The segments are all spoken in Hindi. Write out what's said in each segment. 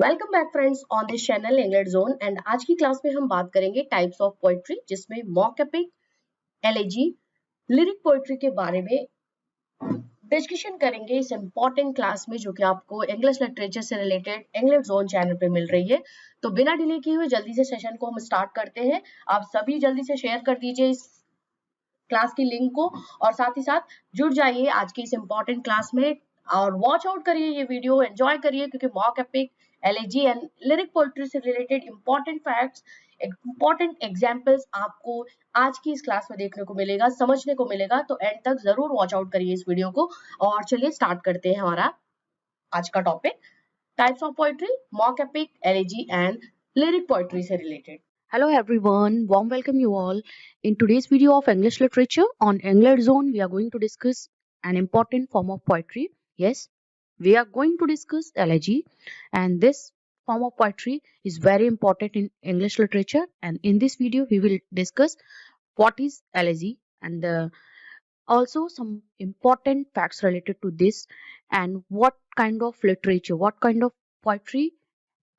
Welcome back friends on this channel English Zone and आज की क्लास में हम बात करेंगे टाइप्स ऑफ पोएट्री जिसमें mock epic, elegy, lyric poetry के बारे में डिस्कशन करेंगे इस इंपॉर्टेंट क्लास में जो कि आपको इंग्लिश लिटरेचर से रिलेटेड इंग्लिश जोन चैनल पे मिल रही है। तो बिना डिले किए हुए जल्दी से सेशन को हम स्टार्ट करते हैं। आप सभी जल्दी से शेयर कर दीजिए इस क्लास की लिंक को और साथ ही साथ जुड़ जाइए आज की इस इंपॉर्टेंट क्लास में और वॉच आउट करिए ये वीडियो, एंजॉय करिए क्योंकि mock epic, elegy and lyric poetry से related important facts, important examples आपको आज की इस क्लास में देखने को मिलेगा, समझने को मिलेगा। तो एंड तक जरूर वॉच आउट करिए इस वीडियो को। और चलिए स्टार्ट करते हैं हमारा आज का topic, types of poetry, mock epic, elegy and lyric poetry से related. Hello everyone, warm welcome you all. In today's video of English literature on English Zone, we are going to discuss an important form of poetry. Yes, we are going to discuss elegy, and this form of poetry is very important in English literature. And in this video, we will discuss what is elegy and also some important facts related to this and what kind of literature, what kind of poetry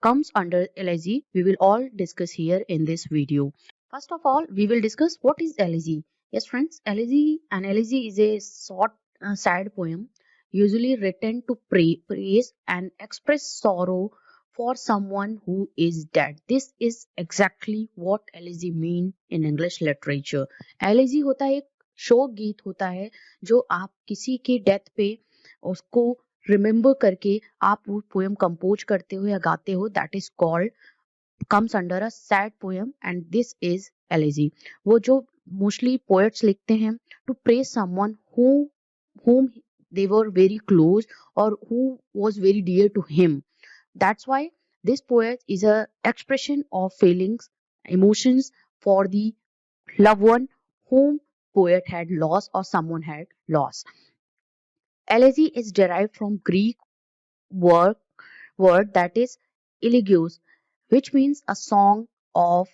comes under elegy. We will all discuss here in this video. First of all, we will discuss what is elegy. Yes, friends, elegy is a short sad poem usually written to praise and express sorrow for someone who is dead. This is exactly what elegy mean in English literature. Elegy होता है एक शोक गीत होता है जो आप किसी के डेथ पे उसको रिमेम्बर करके आप वो पोएम कंपोज करते हो या गाते हो, that is called comes under a sad poem and this is elegy. वो जो मोस्टली पोएट्स लिखते हैं to praise someone whom they were very close or who was very dear to him. That's why this poet is a expression of feelings, emotions for the loved one whom poet had lost or someone had lost. Elegy is derived from Greek word, word that is elegios, which means a song of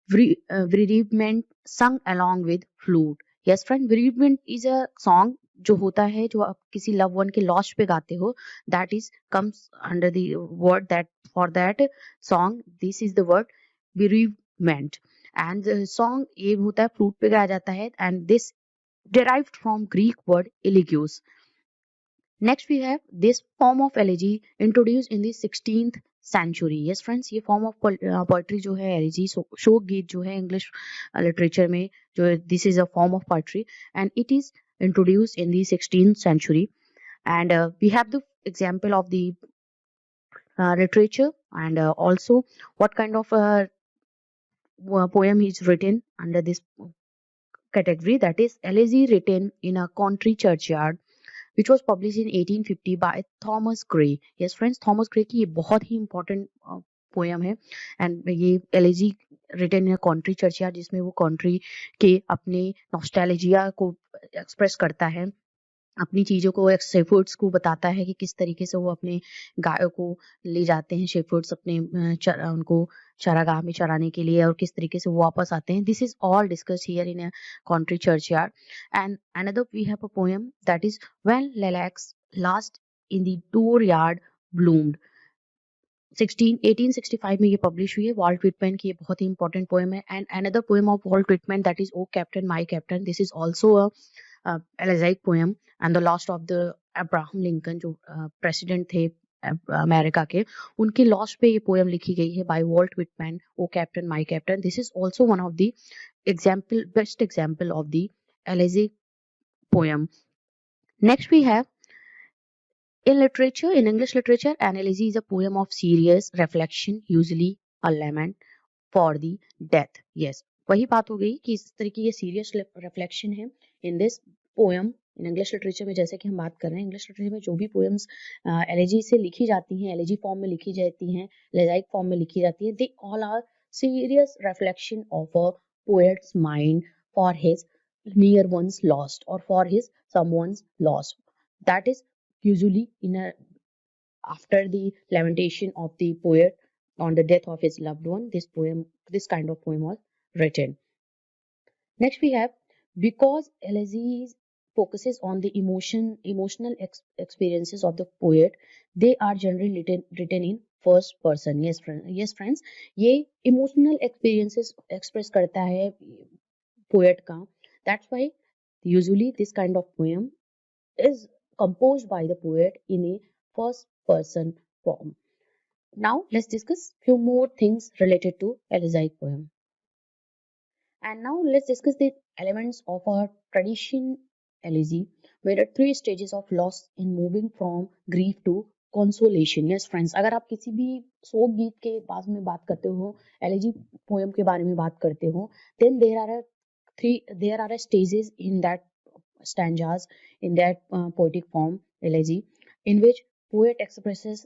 bereavement sung along with flute. Yes, friend, bereavement is a song जो होता है जो आप किसी लव वन के लॉस पे गाते हो, that is comes under the word that for that song this is the word bereavement and song ये होता है फ्लूट पे गाया जाता है and this derived from Greek word elegios. Next, we have this form of elegy introduced in the 16th century. Yes, friends, ये form of poetry जो है elegy शोक गीत जो है English literature में जो this is a form of poetry and it is introduced in the 16th century. And we have the example of the literature and also what kind of poem is written under this category, that is elegy written in a country churchyard which was published in 1850 by Thomas Gray. Yes friends, Thomas Gray की ये बहुत ही important पोएम है एंड ये एलेजी रिटन इन कॉन्ट्री चर्चिया जिसमें वो कॉन्ट्री के अपने नॉस्टैल्जिया को एक्सप्रेस करता है, अपनी चीजों को शेफर्ड्स को बताता है कि किस तरीके से वो अपने गायों को ले जाते हैं शेफर्ड्स अपने उनको चरागाह में चराने के लिए और किस तरीके से वो वापस आते हैं. This is all discuss here in a country churchyard. And another we have a poem that is when lilacs last in the dooryard bloomed. 1865 में ये पब्लिश हुई है. वॉल्ट विटमैन की ये बहुत ही इंपॉर्टेंट पोएम है. And another poem of Walt Whitman that is O captain my captain. This is also a elegiac poem and the lost of the Abraham Lincoln जो प्रेसिडेंट थे अमेरिका के, उनके लॉस पे ये पोएम लिखी गई है by Walt Whitman, O captain my captain. This is also one of the example, best example of the elegiac poem. Next we have in literature, in English literature, an elegy is a poem of serious reflection, usually a lament for the death. Yes, वही बात हो गई कि इस तरह की ये सीरियस रिफ्लेक्शन है in this poem. In English literature में जैसे कि हम बात कर रहे हैं, इंग्लिश लिटरेचर में जो भी पोएम्स एलेजी से लिखी जाती हैं, एलेजी फॉर्म में लिखी जाती हैं, लेजाइक फॉर्म में लिखी जाती हैं, they all are serious reflection of a poet's mind for his near one's lost or for his someone's lost. That is usually in a after the lamentation of the poet on the death of his loved one, this kind of poem was written. Next we have, because elegy focuses on the emotional experiences of the poet, they are generally written in first person. Yes friends, ये इमोशनल एक्सपीरियंसेस एक्सप्रेस करता है पोएट का. That's why usually this kind of poem is composed by the poet in a first person form. Now let's discuss few more things related to elegiac poem. And now let's discuss the elements of our tradition elegy, where there are three stages of loss in moving from grief to consolation. Yes friends, अगर आप किसी भी शोक गीत के पास में बात करते हो, elegy poem के बारे में बात करते हो, then there are stages in that stanzas, in that poetic form elegy, in which poet expresses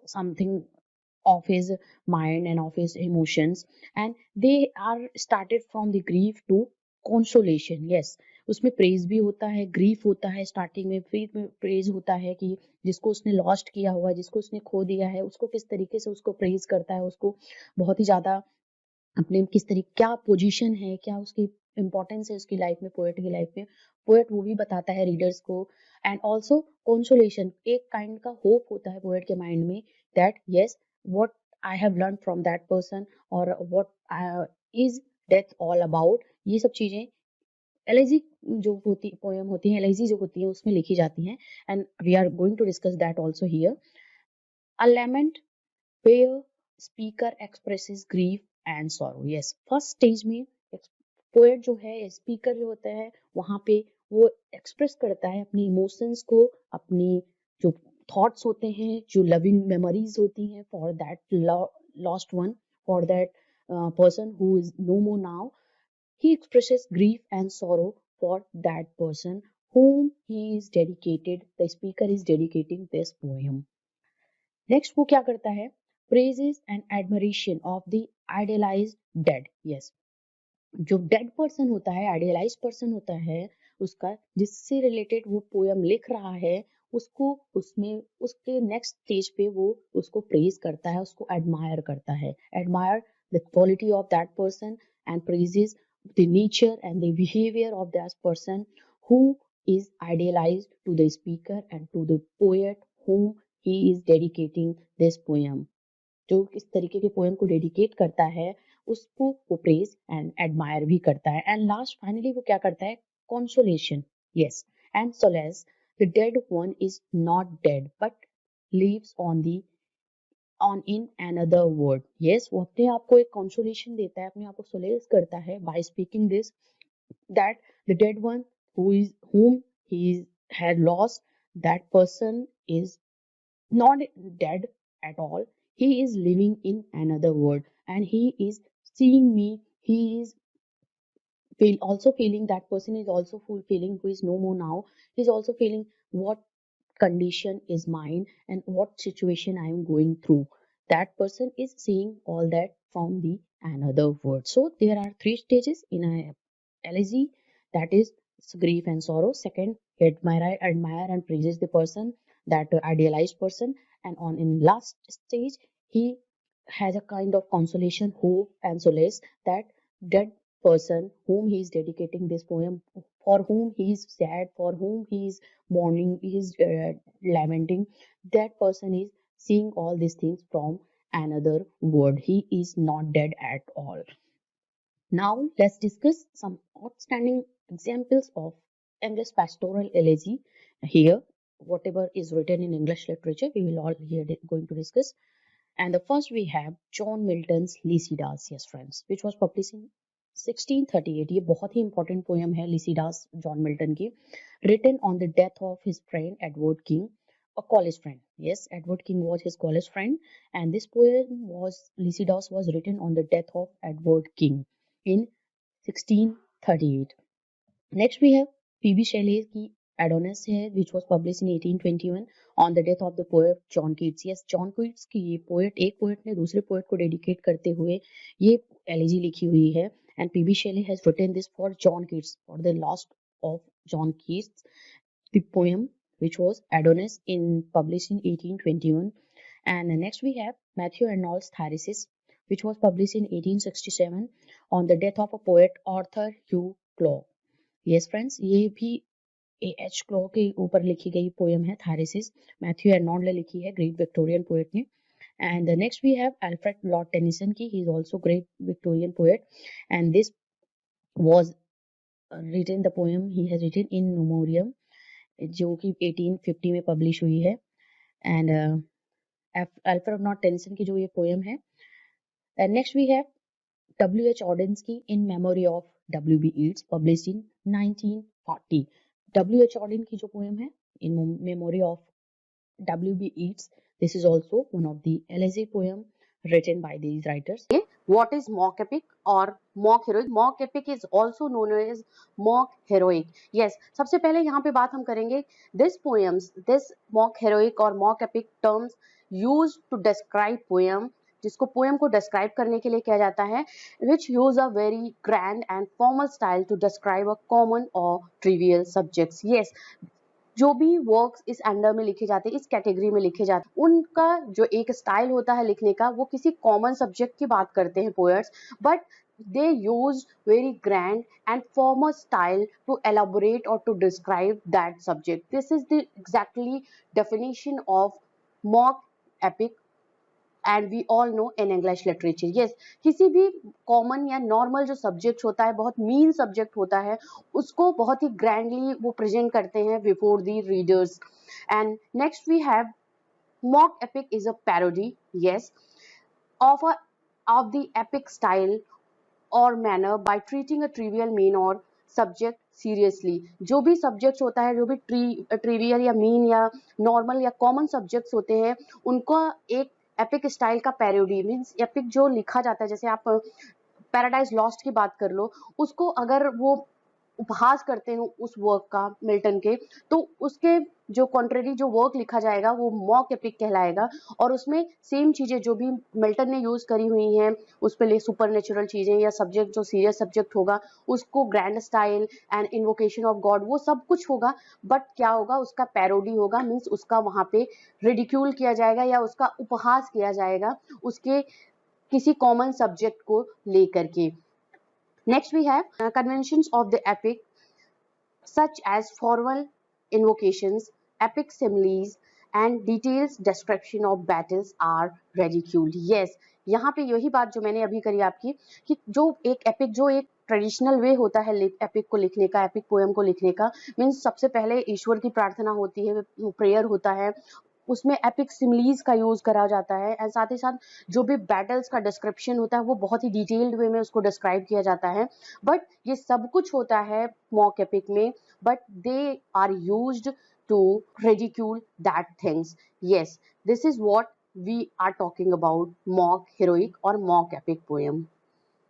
something of his mind and of his emotions, and they are started from the grief to consolation. Yes, उसमें प्रेज भी होता है, ग्रीफ होता है, स्टार्टिंग में फिर प्रेज होता है कि जिसको उसने लॉस्ट किया हुआ है, जिसको उसने खो दिया है, उसको किस तरीके से उसको प्रेज करता है, उसको बहुत ही ज्यादा अपने किस तरीके क्या पोजीशन है, क्या उसकी इंपॉर्टेंस है उसकी लाइफ में, पोएट की लाइफ में, पोएट वो भी बताता है रीडर्स को. एंड ऑल्सो कंसोलेशन, एक काइंड का होप होता है पोएट के माइंड में that yes what I have learn from that person और what is death all about. ये सब चीजें एलेजी जो होती पोएम होती है, एलेजी जो होती है उसमें लिखी जाती हैं. And we are going to discuss that also here. A lament where speaker expresses grief and sorrow. Yes, first stage में पोएट जो है, स्पीकर जो होता है, वहां पे वो एक्सप्रेस करता है अपनी इमोशंस को, अपनी जो थॉट्स होते हैं, जो लविंग मेमोरीज होती हैं for that lost one, for that person who is no more now. He expresses grief and sorrow for that person whom he is dedicated. The speaker is dedicating this poem. Next वो क्या करता है, praises and admiration of the idealised dead. Yes, जो डेड पर्सन होता है, आइडियलाइज्ड पर्सन होता है, उसका जिससे रिलेटेड वो पोयम लिख रहा है, उसको उसमें उसके नेक्स्ट स्टेज पे वो उसको प्रेज करता है, उसको एडमायर करता है. Admire the quality of that person and praises the nature and the behaviour of that person who is idealised to the speaker and to the poet whom he is dedicating this poem. जो किस तरीके के पोएम को डेडिकेट करता है, उसको वो प्रेज एंड एडमायर भी करता है. एंड लास्ट फाइनली वो क्या करता है, consolation. Yes, and solace the dead one is not dead but lives on in another world. Yes, वो अपने आप को एक कंसोलेशन देता है, अपने आप को सोलेस करता है by speaking this that the dead one whom he had lost, that person is not dead at all. He is living in another world and he is seeing me. He is also feeling, that person is also feeling, who is no more now. He is also feeling what condition is mine and what situation I am going through. That person is seeing all that from the another world. So there are three stages in a elegy, that is grief and sorrow. Second, admire and praises the person, that idealized person, and on in last stage he has a kind of consolation, hope and solace, that dead person whom he is dedicating this poem, for whom he is sad, for whom he is mourning, he is lamenting, that person is seeing all these things from another world. He is not dead at all. Now let's discuss some outstanding examples of English pastoral elegy. Here, whatever is written in English literature, we will all here going to discuss. And the first we have John Milton's Lycidas, yes friends, which was published in 1638. ये बहुत ही important poem है Lycidas John Milton की, written on the death of his friend Edward King, a college friend. Yes, Edward King was his college friend, and this poem was Lycidas was written on the death of Edward King in 1638. Next we have P.B. Shelley की Adonis है, which was published in 1821 on the death of the poet John Keats. Yes, John Keats की ये poet, एक poet ने दूसरे poet को dedicate करते हुए ये elegy लिखी हुई है. And P.B. Shelley has written this for John Keats, for the loss of John Keats, the poem which was Adonis, published in 1821. And next we have Matthew Arnold's Thyrsis, which was published in 1867 on the death of a poet Arthur Hugh Clough. Yes friends, ये भी A.H. क्लॉ के ऊपर लिखी गई पोएम है थायरेसिस, मैथ्यू अर्नोल्ड ने लिखी है, ग्रेट विक्टोरियन पोएट ने. And next we have Alfred Lord Tennyson ki. He is also great Victorian poet, and this was written, the poem he has written in memoriam, जो कि 1850 में पब्लिश हुई है. एंड अल्फ्रेड नॉट टेनिसन की जो ये पोएम है. And next we have W.H. Auden की In Memory of W.B. Yeats, published in 1940. W.H. Auden की जो पोएम है In Memory of W.B. Yeats, this is also one of the elegiac poem written by these writers. What is mock epic or mock heroic? Mock epic is also known as mock heroic. Yes, सबसे पहले यहाँ पे बात हम करेंगे this poems, this mock heroic or mock epic terms used to describe poem, जिसको पोएम को डिस्क्राइब करने के लिए किया जाता है, which use a very grand and formal style to describe a common or trivial subjects. Yes, जो भी वर्क्स इस अंडर में लिखे जाते हैं, इस कैटेगरी में लिखे जाते हैं, उनका जो एक स्टाइल होता है लिखने का, वो किसी कॉमन सब्जेक्ट की बात करते हैं poets, but they used very grand and formal style to elaborate or to describe that subject. This is the exactly definition of mock epic and we all know in English literature. Yes, किसी भी कॉमन या नॉर्मल जो सब्जेक्ट होता है, बहुत मीन सब्जेक्ट होता है, उसको बहुत ही ग्रैंडली वो प्रेजेंट करते हैं before the readers. And next we have mock epic is a parody, yes, of the epic style or manner by treating a trivial mean or subject seriously. जो भी सब्जेक्ट होता है, जो भी ट्रिवियल या मीन या नॉर्मल या कॉमन सब्जेक्ट्स होते हैं, उनका एक एपिक स्टाइल का पैरोडी मीन्स एपिक जो लिखा जाता है, जैसे आप पैराडाइज लॉस्ट की बात कर लो, उसको अगर वो उपहास करते हैं उस वर्क का मिल्टन के, तो उसके जो कॉन्ट्रेरी जो वर्क लिखा जाएगा वो मॉक एपिक कहलाएगा. और उसमें सेम चीजें जो भी मिल्टन ने यूज करी हुई हैं, उस पर ले सुपर नेचुरल चीजें या सब्जेक्ट जो सीरियस सब्जेक्ट होगा उसको grand style and invocation of God वो सब कुछ होगा, बट क्या होगा, उसका पैरोडी होगा, मीन्स उसका वहां पे रिडिक्यूल किया जाएगा या उसका उपहास किया जाएगा उसके किसी कॉमन सब्जेक्ट को लेकर के. Next we have conventions of the epic such as formal invocations, epic similes and detailed description of battles are ridiculed. Yes, यहाँ पे यही बात जो मैंने अभी करी आपकी कि जो एक एपिक जो एक ट्रेडिशनल वे होता है एपिक को लिखने का, एपिक पोएम को लिखने का, मीन्स सबसे पहले ईश्वर की प्रार्थना होती है, प्रेयर होता है, उसमें एपिक सिमिलीज का यूज करा जाता है, एंड साथ ही साथ जो भी बैटल्स का डिस्क्रिप्शन होता है वो बहुत ही डिटेल्ड वे में उसको डिस्क्राइब किया जाता है. बट ये सब कुछ होता है मॉक एपिक में, but they are used to ridicule that things. Yes, this is what we are talking about mock heroic और mock epic poem.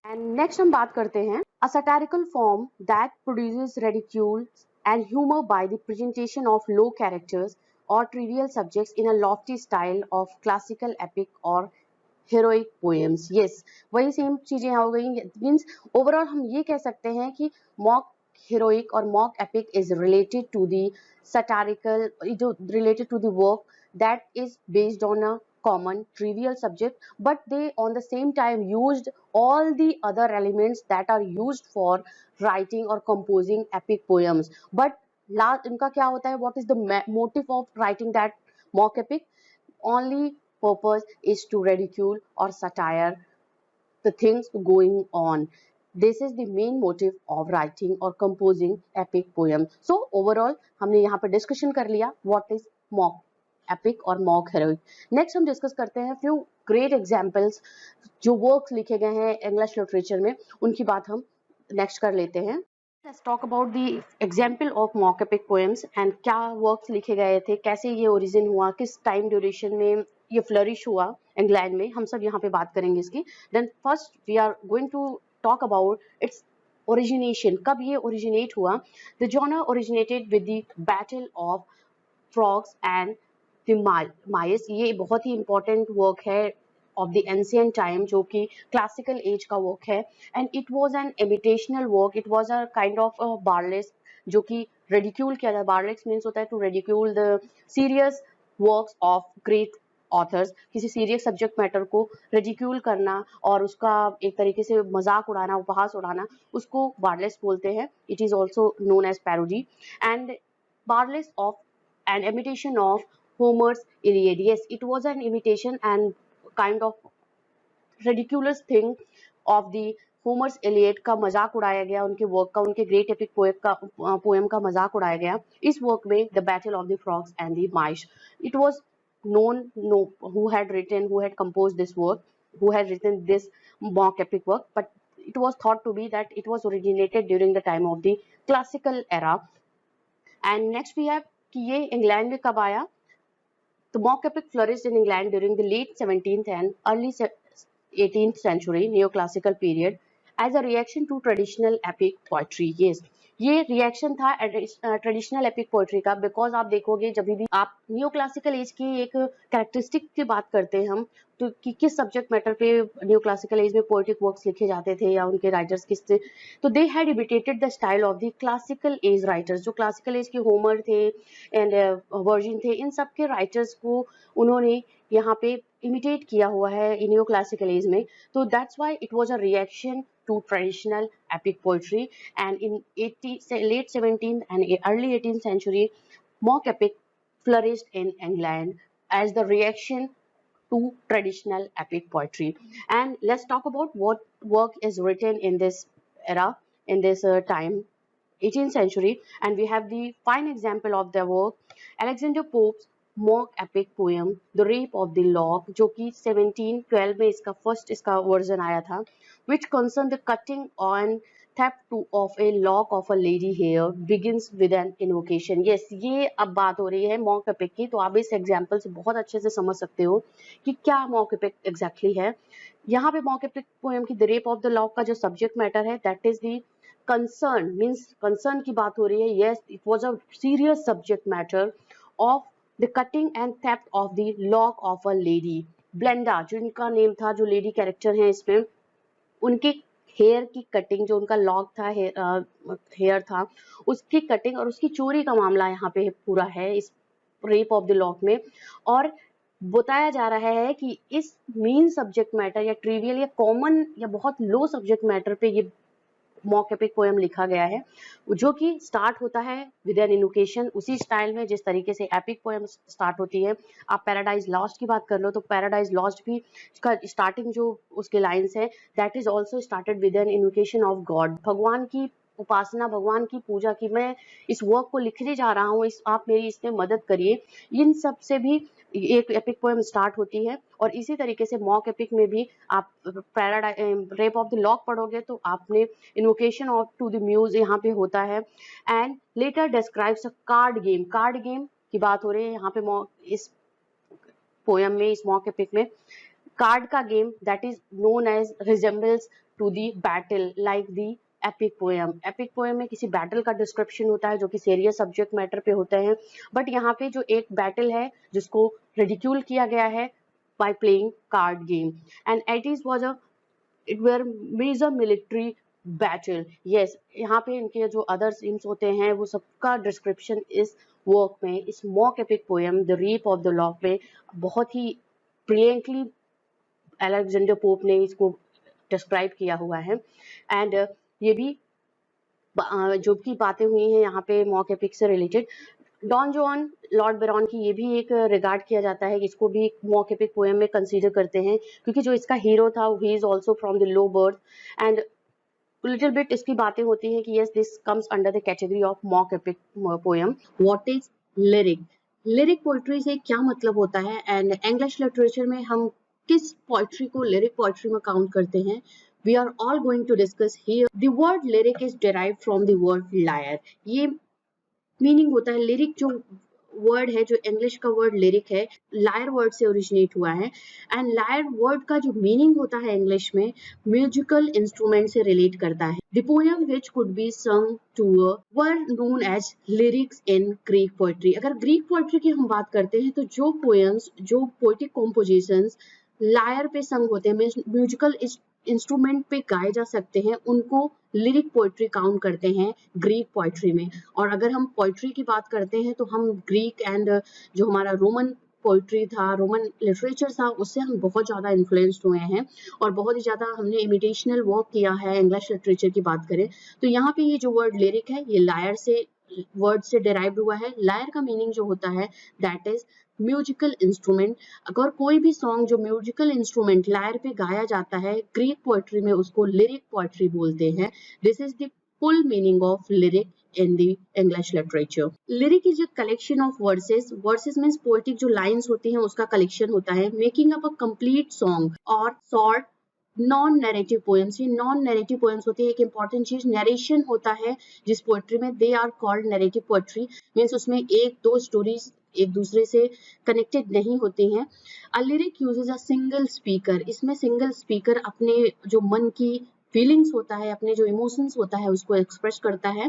And next हम बात करते हैं a satirical form that produces ridicule and humour by the presentation of low characters or trivial subjects in a lofty style of classical epic or heroic poems. Yes, वही सेम चीजें हो गई. मीन्स ओवरऑल हम ये कह सकते हैं कि mock heroic or mock epic is related to the satirical, related to the work that is based on a common trivial subject, but they on the same time used all the other elements that are used for writing or composing epic poems. But last इनका क्या होता है, what is the motive of writing that mock epic? Only purpose is to ridicule और satire the things going on. This is the main motive of writing और composing epic poem. So overall हमने यहाँ पर डिस्कशन कर लिया व्हाट इज मॉक एपिक और मॉक हेरोइक. नेक्स्ट हम डिस्कस करते हैं फ्यू ग्रेट एग्जाम्पल्स जो वर्क्स लिखे गए हैं इंग्लिश लिटरेचर में, उनकी बात हम नेक्स्ट कर लेते हैं. Let's talk about the example of mock epic poems and क्या वर्क्स लिखे गए थे, कैसे ये ओरिजिन हुआ, किस टाइम ड्यूरेशन में ये फ्लरिश हुआ इंग्लैंड में, हम सब यहाँ पे बात करेंगे इसकी. Then first we are going to talk about its origination, कब ये ओरिजिनेट हुआ. The genre originated with the battle of frogs and the mice. ये बहुत ही इंपॉर्टेंट वर्क है of the ancient time, जो कि classical age का work है, and it was an imitational work. It was a kind of a burlesque जो कि ridicule किया जाता है. burlesque means होता है to ridicule the serious works of great authors. किसी serious subject matter को ridicule करना और उसका एक तरीके से मजाक उड़ाना, उपहास उड़ाना, उसको burlesque बोलते हैं. It is also known as parody. And burlesque of an imitation of Homer's Iliad. Yes, it was an imitation and kind of ridiculous thing of the Homer's Iliad का मजाक उड़ाया गया, उनके वर्क का, उनके ग्रेट एपिक पोएम का मजाक उड़ाया गया इस वर्क में, the battle of the frogs and the mice. It was known who had composed this work, who had written this mock epic work, but it was thought to be that it was originated during the time of the classical era. And next we have कि ये इंग्लैंड में कब आया. The mock epic flourished in England during the late 17th and early 18th century neoclassical period as a reaction to traditional epic poetry. Yes, ये रिएक्शन था ट्रेडिशनल एपिक पोएट्री का. बिकॉज आप देखोगे जब भी आप न्यू क्लासिकल एज की एक कैरेक्टरिस्टिक की बात करते हैं हम, तो कि किस सब्जेक्ट मैटर पे न्यू क्लासिकल एज में पोएटिक वर्क्स लिखे जाते थे या उनके राइटर्स किस थे, तो they had imitated the style of the classical as writers. जो क्लासिकल एज के होमर थे एंड वर्जिन थे, इन सब के राइटर्स को उन्होंने यहाँ पे इमिटेट किया हुआ है न्यू क्लासिकल एज में. तो that's why it was a reaction to traditional epic poetry, and in late 17th and early 18th century mock epic flourished in England as the reaction to traditional epic poetry. And let's talk about what work is written in this era, in this time, 18th century, and we have the fine example of the work, Alexander Pope's mock epic poem The Rape of the Lock, जो कि 1712 में इसका वर्जन आया था, which concerned the cutting on theft of a lock of a lady hair, begins with an invocation. Yes, ये अब बात हो रही है mock epic की, तो आप इस एग्जाम्पल से बहुत अच्छे से समझ सकते हो कि क्या mock epic एग्जैक्टली है. यहाँ पे mock epic poem की The Rape of the Lock का जो सब्जेक्ट मैटर है, that is the concern, means concern की बात हो रही है. Yes, it was a serious subject matter of the cutting and theft of the lock of a lady. ब्लेंडा जो इनका नेम था, जो लेडी कैरेक्टर है इसमें, उनके हेयर की कटिंग, जो उनका लॉक था, हेयर था, उसकी कटिंग और उसकी चोरी का मामला यहाँ पे पूरा है इस रेप ऑफ द लॉक में. और बताया जा रहा है कि इस मेन सब्जेक्ट मैटर या ट्रिवियल या कॉमन या बहुत लो सब्जेक्ट मैटर पे ये मॉक एपिक पोएम लिखा गया है, जो कि स्टार्ट होता है विद एन इन्वोकेशन, उसी स्टाइल में जिस तरीके से एपिक पोएम स्टार्ट होती है. आप पैराडाइज लॉस्ट की बात कर लो तो पैराडाइज लॉस्ट भी का स्टार्टिंग जो उसके लाइंस है, that is also started with an invocation of God. भगवान की उपासना, भगवान की पूजा की मैं इस वर्क को लिखने जा रहा हूँ, आप मेरी इसमें मदद करिए. इन सब से भी एक एपिक पोएम स्टार्ट होती है. और इसी तरीके से मॉक एपिक में भी आप रेप ऑफ द लॉक पढ़ोगे तो आपने invocation of to the muse यहाँ पे होता है. And later describes a card game. Card game की बात हो रही है यहाँ पे इस पोएम में, इस मॉक एपिक में. कार्ड का game that is known as resembles to the battle like the epic poem. Epic poem में किसी बैटल का डिस्क्रिप्शन होता है जो कि सीरियस सब्जेक्ट मैटर पे होते हैं, बट यहाँ पे जो एक बैटल है जिसको रिडिक्यूल किया गया है by playing card game, and it were major military battle. Yes, यहाँ पे इनके जो अदर सीन्स होते हैं वो सबका डिस्क्रिप्शन इस वर्क में, इस mock epic poem the rape of the lock में बहुत ही ब्रिलियंटली अलेक्जेंडर पोप ने इसको डिस्क्राइब किया हुआ है. एंड ये भी जो भी बातें हुई हैं यहाँ पे मॉक एपिक से रिलेटेड, डॉन जुआन लॉर्ड बेरॉन की ये भी एक रिगार्ड किया जाता है, इसको भी मॉक एपिक पोएम में कंसीडर करते हैं, क्योंकि जो इसका हीरो था he is also from the low birth. And little bit इसकी बातें होती हैं कि yes this comes under the category of mock epic poem. What is lyric? Lyric poetry से क्या मतलब होता है, एंड इंग्लिश लिटरेचर में हम किस पोएट्री को लिरिक पोएट्री में काउंट करते हैं, we are all going to discuss here. The word lyric is derived from the word lyre. ये मीनिंग होता है, लिरिक जो वर्ड है, जो इंग्लिश का वर्ड लिरिक है, लायर वर्ड से ओरिजिनेट हुआ है. एंड लायर वर्ड का जो मीनिंग होता है इंग्लिश में, म्यूजिकल इंस्ट्रूमेंट से रिलेट करता है. The poem which could be सung to were known as lyrics in Greek poetry. अगर ग्रीक पोएट्री की हम बात करते हैं तो जो पोएम्स, जो पोएटिक कॉम्पोजिशंस लायर पे संग होते हैं, म्यूजिकल इंस्ट्रूमेंट पे गाए जा सकते हैं, उनको लिरिक पोएट्री काउंट करते हैं ग्रीक पोएट्री में. और अगर हम पोएट्री की बात करते हैं तो हम ग्रीक एंड जो हमारा रोमन पोएट्री था, रोमन लिटरेचर था, उससे हम बहुत ज़्यादा इन्फ्लुएंस्ड हुए हैं और बहुत ही ज़्यादा हमने इमिटेशनल वर्क किया है. इंग्लिश लिटरेचर की बात करें तो यहाँ पे ये जो वर्ड लिरिक है ये लायर से वर्ड से डिराइव्ड हुआ है. लायर का मीनिंग जो होता है दैट इज म्यूजिकल इंस्ट्रूमेंट। अगर कोई भी सॉन्ग जो म्यूजिकल इंस्ट्रूमेंट लायर पे गाया जाता है, ग्रीक पोएट्री में उसको लिरिक पोएट्री बोलते हैं। This is the full meaning of lyric in the English literature. Lyric is a collection of verses. Verses means poetic जो lines होती हैं उसका collection होता है, making up a complete song or short non narrative poems. ये नॉन नैरेटिव पोएम्स होती है। एक इंपॉर्टेंट चीज नरेशन होता है जिस पोएट्री में, they are called narrative poetry. Means उसमें एक दो स्टोरीज एक दूसरे से कनेक्टेड नहीं होती हैं। A lyric uses a single speaker. इसमें सिंगल स्पीकर अपने जो मन की फीलिंग्स होता है, अपने जो इमोशंस होता है उसको एक्सप्रेस करता है।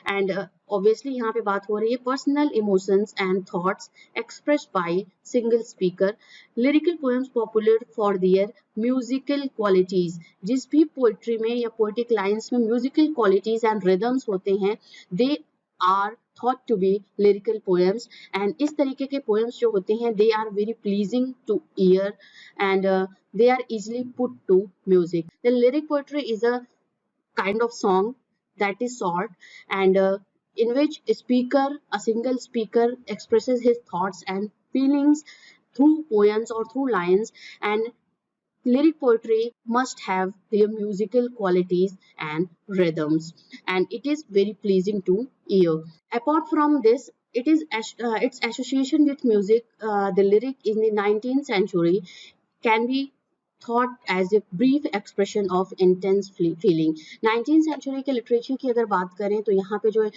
एंड ऑब्वियसली यहाँ पे बात हो रही है personal emotions and thoughts expressed by single speaker. Lyrical poems popular for their musical qualities. जिस भी पोएट्री में या पोएटिक लाइंस में म्यूजिकल क्वालिटीज एंड रिदम्स होते हैं, they are thought to be lyrical poems। and इस तरीके के poems जो होते हैं, they are very pleasing to ear and they are easily put to music। The lyric poetry is a kind of song that is short and in which a single speaker expresses his thoughts and feelings through poems or through lines। and lyric poetry must have their musical qualities and rhythms, and it is very pleasing to ear. Apart from this, its association with music. The lyric in the 19th century can be thought as a brief expression of intense feeling। 19th century के लिटरेचर की अगर बात करें तो यहाँ पे जो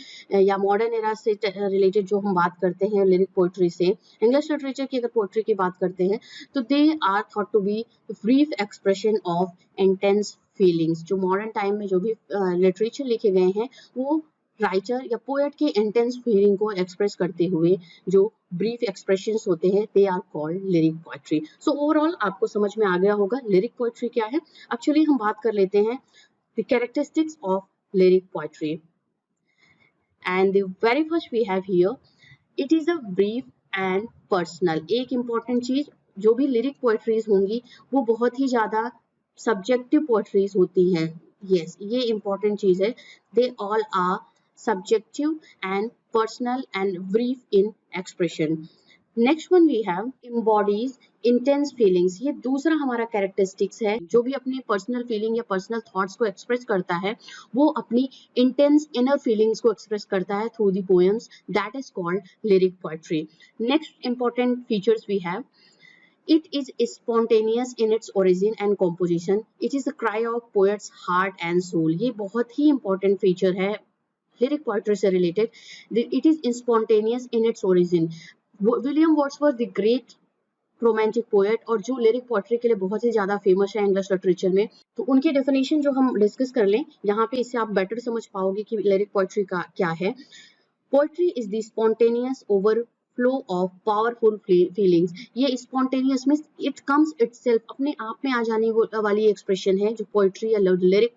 या मॉडर्न एरा से रिलेटेड जो हम बात करते हैं लिरिक पोएट्री से, इंग्लिश लिटरेचर की अगर पोएट्री की बात करते हैं तो they are thought to be brief expression of intense feelings. जो मॉडर्न टाइम में जो भी लिटरेचर लिखे गए हैं वो राइटर या पोएट के इंटेंस फीलिंग को एक्सप्रेस करते हुए जो ब्रीफ एक्सप्रेशंस होते हैं, they are called lyric poetry. So overall आपको समझ में आ गया होगा लिरिक पोएट्री क्या है। अब चलिए हम बात कर लेते हैं the characteristics of lyric poetry. And the very first we have here, it is a brief and personal. एक इंपॉर्टेंट चीज, जो भी लिरिक पोएट्रीज होंगी वो बहुत ही ज्यादा सब्जेक्टिव पोएट्रीज होती हैं। यस, ये इंपॉर्टेंट चीज है। They all are subjective and personal and brief in expression। Next one we have embodies intense feelings। ये दूसरा हमारा कैरेक्टरिस्टिक्स है। जो भी अपनी पर्सनल फीलिंग या पर्सनल थॉट्स को एक्सप्रेस करता है वो अपनी इंटेंस इनर फीलिंग्स को एक्सप्रेस करता है through the poems, that is called lyric poetry. Next important features we have, it is spontaneous in its origin and composition। it is a cry of poet's heart and soul। ये बहुत ही इंपॉर्टेंट फीचर है लिरिक पोएट्री से related. It is spontaneous in its origin. William Wordsworth the great romantic poet, और जो लिरिक पोएट्री के लिए बहुत ही ज्यादा फेमस है इंग्लिश लिटरेचर में, तो उनकी डेफिनेशन जो हम डिस्कस कर लें यहाँ पे, इससे आप बेटर समझ पाओगे कि लिरिक पोएट्री का क्या है। Poetry is the spontaneous overflow of powerful feelings. ये spontaneous means it comes itself, अपने आप में आ जाने वाली एक्सप्रेशन है जो पोएट्री या लिरिक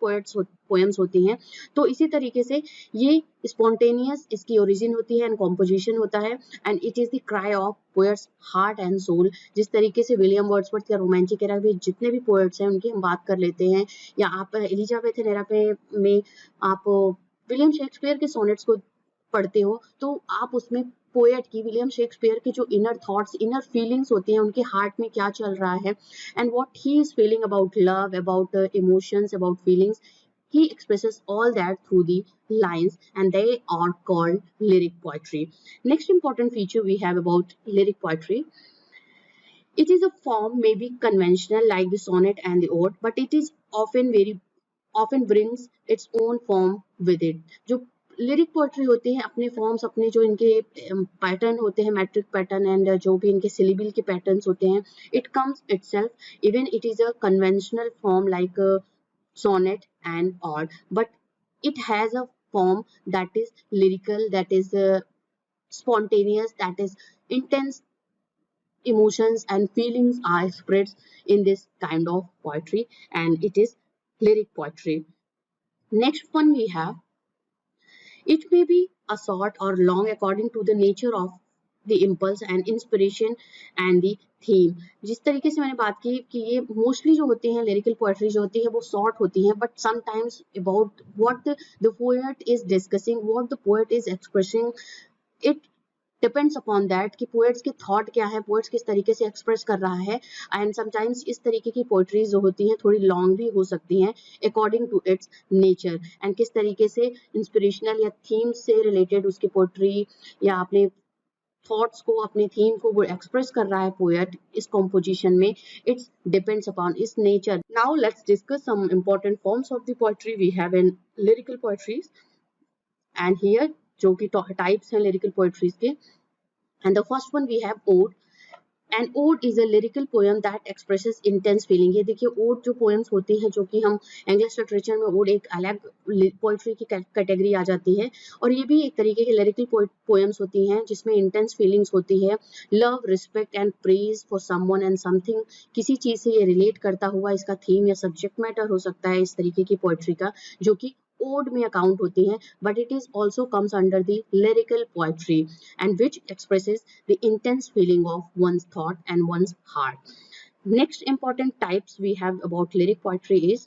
पोएम्स होती हैं। तो इसी तरीके से ये स्पॉन्टेनियस इसकी ओरिजिन होती है एंड कॉम्पोजिशन होता है, and it is the cry of poet's heart and soul. जिस तरीके से विलियम वर्ड्सवर्थ या रोमांटिक एरा में जितने भी पोएट्स हैं उनकी हम बात कर लेते हैं, या आप एलिजाबेथ एरा में आप विलियम शेक्सपियर के सोनेट्स को पढ़ते हो तो आप उसमें पोएट की, विलियम शेक्सपियर की जो इनर थॉट्स, इनर फीलिंग्स होती हैं, उनके हार्ट में क्या चल रहा है and what he is feeling about love, about emotions, about feelings, he expresses all that through the lines and they are called lyric poetry। Next important feature we have about lyric poetry, it is a form may be conventional like the sonnet and the ode, but it is often brings its own form with it। जो लिरिक पोएट्री होती है अपने फॉर्म्स, अपने जो इनके पैटर्न होते हैं, मैट्रिक पैटर्न एंड जो भी इनके सिलेबल के पैटर्न्स होते हैं, it comes itself even it is a conventional form like sonnet and ode, but it has a form that is lyrical, that is spontaneous, that is intense emotions and feelings are expressed in this kind of poetry, and it is lyric poetry। Next one we have, it may be a short or long according to the nature of the impulse and inspiration and the theme. जिस तरीके से मैंने बात की कि ये मोस्टली जो होती हैं लिरिकल पोएट्री जो होती है वो शॉर्ट होती हैं, but sometimes about what the poet is discussing, what the poet is expressing, it depends upon that कि पोएट्स के थॉट क्या है, पोएट्स किस तरीके से एक्सप्रेस कर रहा है। एंड समटाइम्स इस तरीके की पोएट्री जो होती हैं थोड़ी लॉन्ग भी हो सकती हैं according to its nature, and किस तरीके से इंस्पिरेशनल या थीम से रिलेटेड उसकी पोएट्री या अपने थॉट्स को, अपने थीम को वो एक्सप्रेस कर रहा है पोएट इस कॉम्पोजिशन में, इट्स डिपेंड्स अपॉन इस nature. Now let's discuss some important forms of the poetry we have in lyrical poetries and here, जो कि टाइप्स हैं लिरिकल पोएट्रीज के। And the first one we have ode. An ode is a lyrical poem that expresses intense feeling। ये देखिए ओड जो पोएम्स होती हैं, जो कि हम इंग्लिश लिटरेचर में ओड एक अलग पोइट्री की कैटेगरी आ जाती है, और ये भी एक तरीके की लिरिकल पोएम्स होती हैं जिसमें इंटेंस फीलिंग्स होती है, love, respect and praise for someone and something, किसी चीज से ये रिलेट करता हुआ इसका थीम या सब्जेक्ट मैटर हो सकता है इस तरीके की पोएट्री का, जो कि ओड में अकाउंट होती हैं, but it is also comes under the lyrical poetry and which expresses the intense feeling of one's thought and one's heart. Next important types we have about lyric poetry is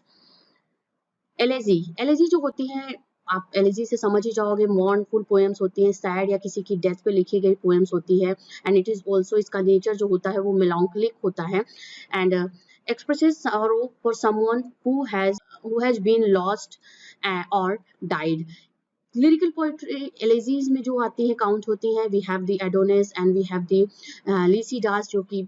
elegy। elegy जो होती है, आप elegy से समझ ही जाओगे, mournful poems होती हैं, sad या किसी की डेथ पे लिखी गई poems होती है, and it is also इसका नेचर जो होता है वो melancholic होता है, and expresses sorrow for someone who has been lost or died। Lyrical poetry elegies में जो आती है काउंट होती हैं, we have the Adonis and we have the Lycidas, जो कि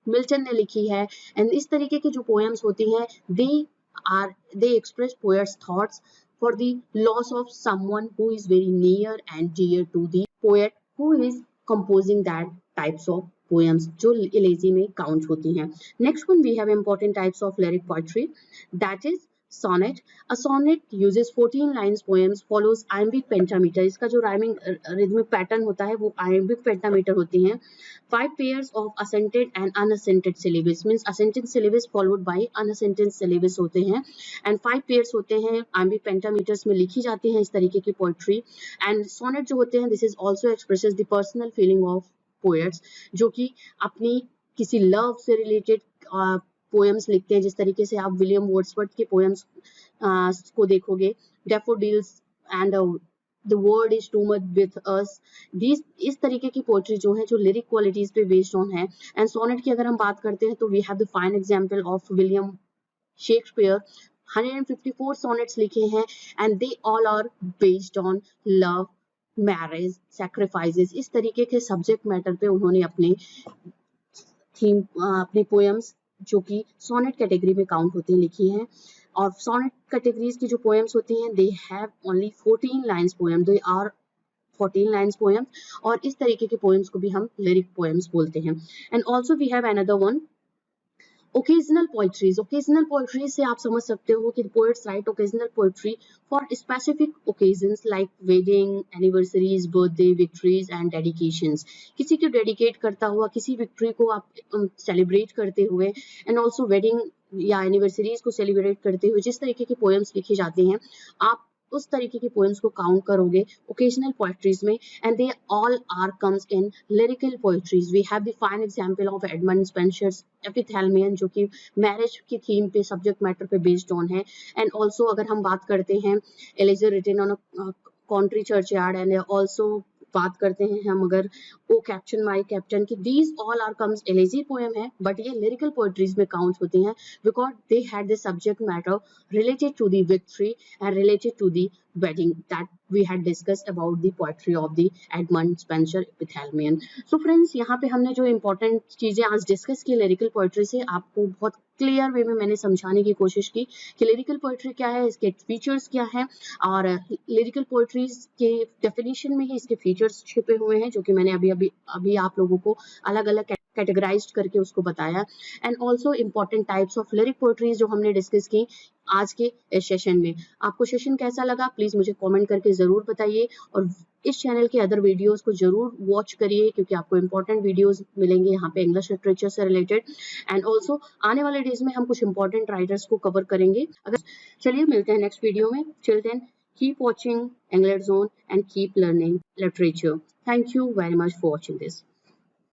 मिल्टन ने लिखी है, एंड इस तरीके की जो पोएम्स होती हैं they express poets thoughts for the loss of someone who is very near and dear to the poet who is composing that types of poems जो एलेजी में काउंट होती हैं। Next one we have important types of lyric poetry, that is sonnet। A sonnet uses 14 lines poems, follows iambic pentameter। इसका जो राइमिंग रिदमिक पैटर्न होता है वो iambic pentameter होती हैं। 5 pairs of assented and unassented syllables, means assented syllabus followed by unassented syllabus होते हैं, and 5 pairs होते हैं iambic pentameters में लिखी जाती हैं इस तरीके की पोएट्री। एंड sonnet जो होते हैं, this is also expresses the personal feeling of poets, जो कि अपनी किसी लव से रिलेटेड पोएम्स लिखते हैं, जिस तरीके से आप विलियम वर्ड्सवर्थ के पोएम्स को देखोगे, daffodils and the world is too much with us, these इस तरीके की पोएट्री जो है, जो लिरिक क्वालिटीज पे बेस्ड ऑन है। एंड सोनेट की अगर हम बात करते हैं तो we have the fine example of William Shakespeare, 154 sonnets लिखे हैं, and they all are based on love, marriage, sacrifices, इस तरीके के सब्जेक्ट मैटर पे उन्होंने अपने थीम, अपनी पोएम्स जो कि सोनेट कैटेगरी में काउंट होती हैं लिखी हैं। और सोनेट कैटेगरीज की जो पोएम्स होती हैं, they have only 14 lines poem, they are 14 lines poem, और इस तरीके के पोएम्स को भी हम लिरिक पोएम्स बोलते हैं। And also we have another one, occasional poetries. Occasional poetry से आप समझ सकते हो कि poets write occasional poetry for specific occasions like wedding, anniversaries, birthday, victories and dedications. किसी को डेडिकेट करता हुआ, किसी विक्ट्री को आप सेलिब्रेट करते हुए, एंड ऑल्सो वेडिंग या एनिवर्सरीज को सेलिब्रेट करते हुए जिस तरीके की पोएम्स लिखी जाती हैं, आप उस तरीके की पोएम्स को काउंट करोगे ओकेजनल पोएट्रीज में, and they all are comes in lyrical poetries. We have the fine example of Edmund Spenser's Epithalamion, जो कि मैरिज की थीम पे, सब्जेक्ट मैटर पे बेस्ड ऑन है। एंड ऑल्सो अगर हम बात करते हैं elegy written on a country churchyard, and also बात करते हैं हम अगर ओ कैप्टन माय कैप्टन की, these all are comes elegy poem है, बट ये लिरिकल पोएट्रीज में काउंट होती हैं because they had the subject matter related to the victory and related to the wedding that we had discussed about the poetry of the Edmund Spenser Epithalamion। So friends, यहाँ पे हमने जो important चीजें आज डिस्कस की लिरिकल पोएट्री से, आपको बहुत क्लियर वे में मैंने समझाने की कोशिश की कि लिरिकल पोएट्री क्या है, इसके फीचर्स क्या हैं, और लिरिकल पोएट्रीज के डेफिनेशन में ही इसके फीचर्स छिपे हुए हैं, जो कि मैंने अभी आप लोगों को अलग अलग कैटेगराइज्ड करके उसको बताया। And also important types of lyric poetries जो हमने डिस्कस की आज के इस सेशन में। आपको सेशन कैसा लगा प्लीज मुझे कमेंट करके जरूर बताइए, और इस चैनल के अदर वीडियोस को जरूर वॉच करिए, क्योंकि आपको इंपॉर्टेंट वीडियोस मिलेंगे यहाँ पे इंग्लिश लिटरेचर से रिलेटेड। एंड ऑल्सो आने वाले डेज में हम कुछ इंपॉर्टेंट राइटर्स को कवर करेंगे। अगर चलिए मिलते हैं नेक्स्ट वीडियो में। Till then keep watching English Zone and keep learning literature. Thank you very much for watching this.